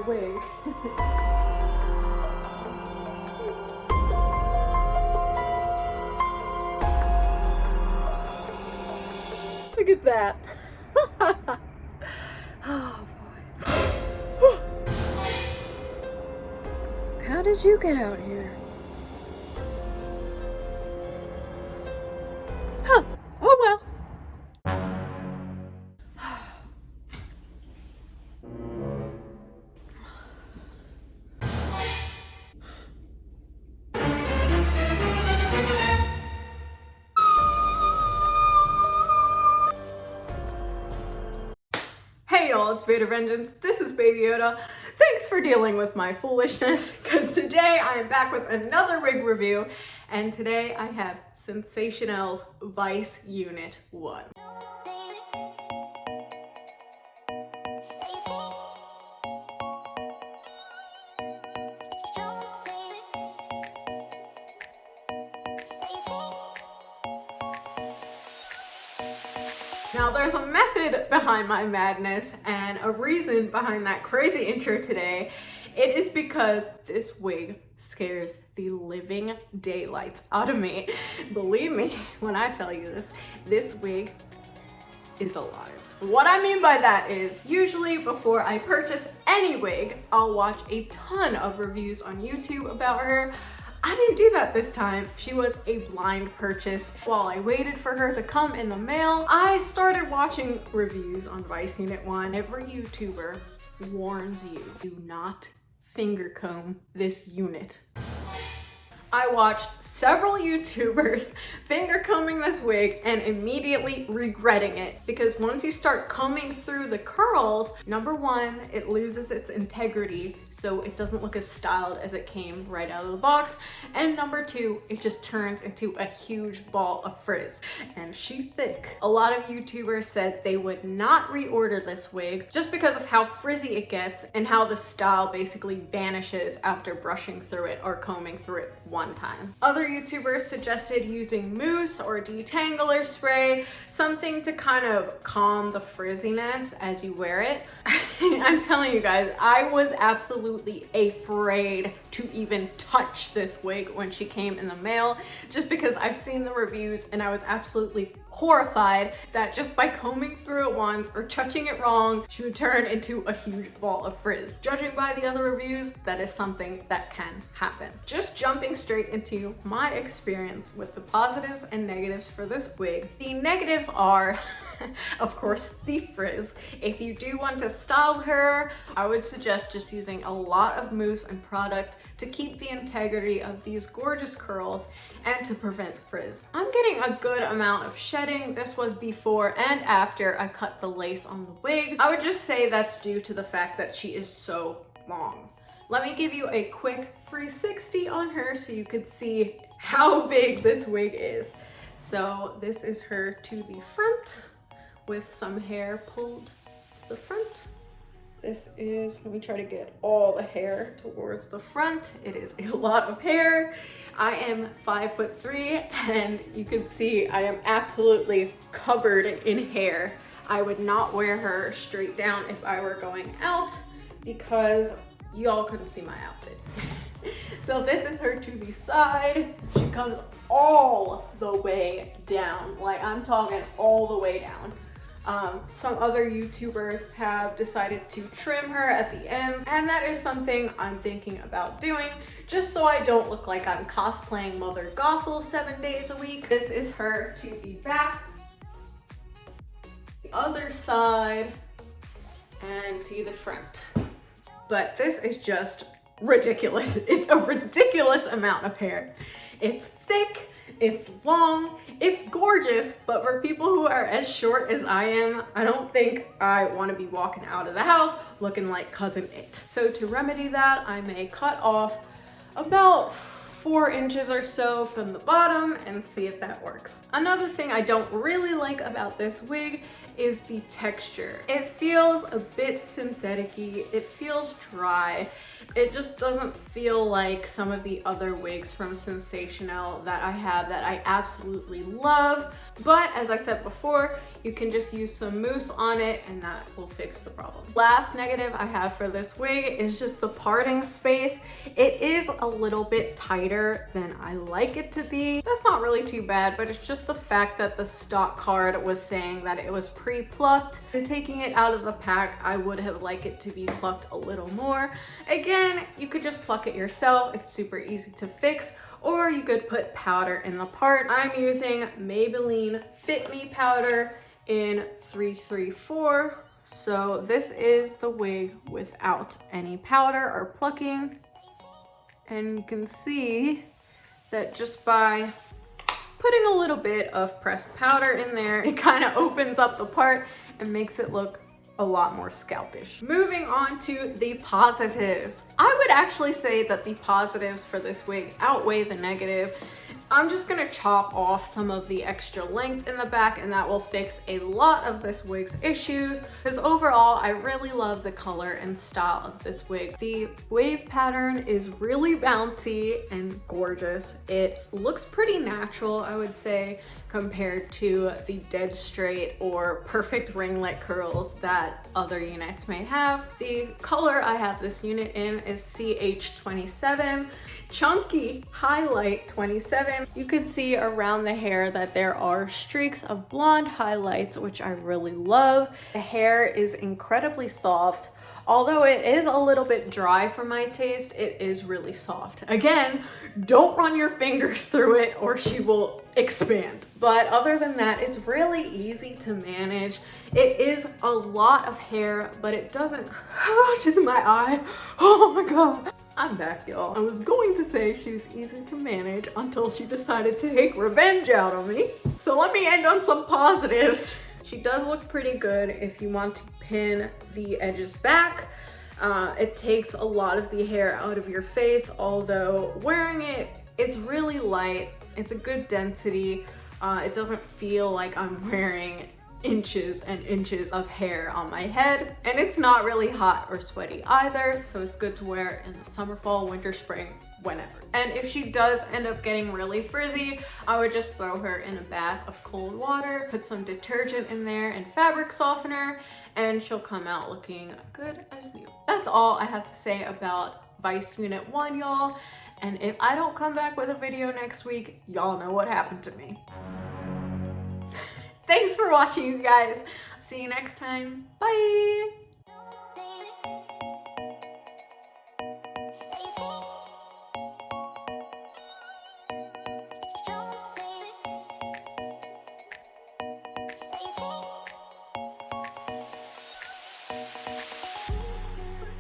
wig. Look at that. Oh boy. How did you get out here? Huh. Oh well. Hey y'all, it's VaderVengeance. This is Baby Yoda. Thanks for dealing with my foolishness, because today I am back with another wig review, and today I have Sensationel's Vice Unit 1. Now there's a method behind my madness and a reason behind that crazy intro today. It is because this wig scares the living daylights out of me. Believe me when I tell you this wig is alive. What I mean by that is, usually before I purchase any wig, I'll watch a ton of reviews on YouTube about her. I didn't do that this time. She was a blind purchase. While I waited for her to come in the mail, I started watching reviews on Vice Unit 1. Every YouTuber warns you, do not finger comb this unit. I watched several YouTubers finger combing this wig and immediately regretting it, because once you start combing through the curls, number one, it loses its integrity, so it doesn't look as styled as it came right out of the box, and number two, it just turns into a huge ball of frizz, and she's thick. A lot of YouTubers said they would not reorder this wig just because of how frizzy it gets and how the style basically vanishes after brushing through it or combing through it one time. Other YouTubers suggested using mousse or detangler spray, something to kind of calm the frizziness as you wear it. I'm telling you guys, I was absolutely afraid to even touch this wig when she came in the mail, just because I've seen the reviews and I was absolutely horrified that just by combing through it once or touching it wrong, she would turn into a huge ball of frizz. Judging by the other reviews, that is something that can happen. Just jumping straight into my experience with the positives and negatives for this wig. The negatives are, of course, the frizz. If you do want to style her, I would suggest just using a lot of mousse and product to keep the integrity of these gorgeous curls and to prevent frizz. I'm getting a good amount of shedding. This was before and after I cut the lace on the wig. I would just say that's due to the fact that she is so long. Let me give you a quick 360 on her so you could see how big this wig is. So this is her to the front with some hair pulled to the front. This is, let me try to get all the hair towards the front. It is a lot of hair. I am 5'3" and you can see I am absolutely covered in hair. I would not wear her straight down if I were going out because y'all couldn't see my outfit. So this is her to the side. She comes all the way down. Like, I'm talking all the way down. Some other YouTubers have decided to trim her at the ends, and that is something I'm thinking about doing, just so I don't look like I'm cosplaying Mother Gothel 7 days a week. This is her to the back, the other side, and to the front. But this is just ridiculous. It's a ridiculous amount of hair. It's thick, it's long, it's gorgeous, but for people who are as short as I am, I don't think I want to be walking out of the house looking like Cousin It. So to remedy that, I may cut off about 4 inches or so from the bottom and see if that works. Another thing I don't really like about this wig is the texture. It feels a bit synthetic-y, it feels dry. It just doesn't feel like some of the other wigs from Sensational that I have that I absolutely love. But as I said before, you can just use some mousse on it and that will fix the problem. Last negative I have for this wig is just the parting space. It is a little bit tighter than I like it to be. That's not really too bad, but it's just the fact that the stock card was saying that it was pre-plucked. And taking it out of the pack, I would have liked it to be plucked a little more. Again, you could just pluck it yourself. It's super easy to fix, or you could put powder in the part. I'm using Maybelline Fit Me powder in 334. So this is the wig without any powder or plucking. And you can see that just by putting a little bit of pressed powder in there, it kind of opens up the part and makes it look a lot more scalpish. Moving on to the positives. I would actually say that the positives for this wig outweigh the negative. I'm just gonna chop off some of the extra length in the back and that will fix a lot of this wig's issues, because overall I really love the color and style of this wig. The wave pattern is really bouncy and gorgeous. It looks pretty natural, I would say, compared to the dead straight or perfect ringlet curls that other units may have. The color I have this unit in is CH27, Chunky Highlight 27. You can see around the hair that there are streaks of blonde highlights, which I really love. The hair is incredibly soft. Although it is a little bit dry for my taste, it is really soft. Again, don't run your fingers through it or she will expand. But other than that, it's really easy to manage. It is a lot of hair, but it doesn't, she's in my eye. Oh my God. I'm back, y'all. I was going to say she's easy to manage until she decided to take revenge out on me. So let me end on some positives. She does look pretty good if you want to pin the edges back. It takes a lot of the hair out of your face, although wearing it, it's really light. It's a good density. It doesn't feel like I'm wearing inches and inches of hair on my head, and it's not really hot or sweaty either, so it's good to wear in the summer, fall, winter, spring, whenever. And if she does end up getting really frizzy, I would just throw her in a bath of cold water, put some detergent in there and fabric softener, and she'll come out looking good as new. That's all I have to say about Vice Unit 1, y'all. And if I don't come back with a video next week, y'all know what happened to me. Thanks for watching, you guys. See you next time. Bye.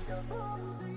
Yo.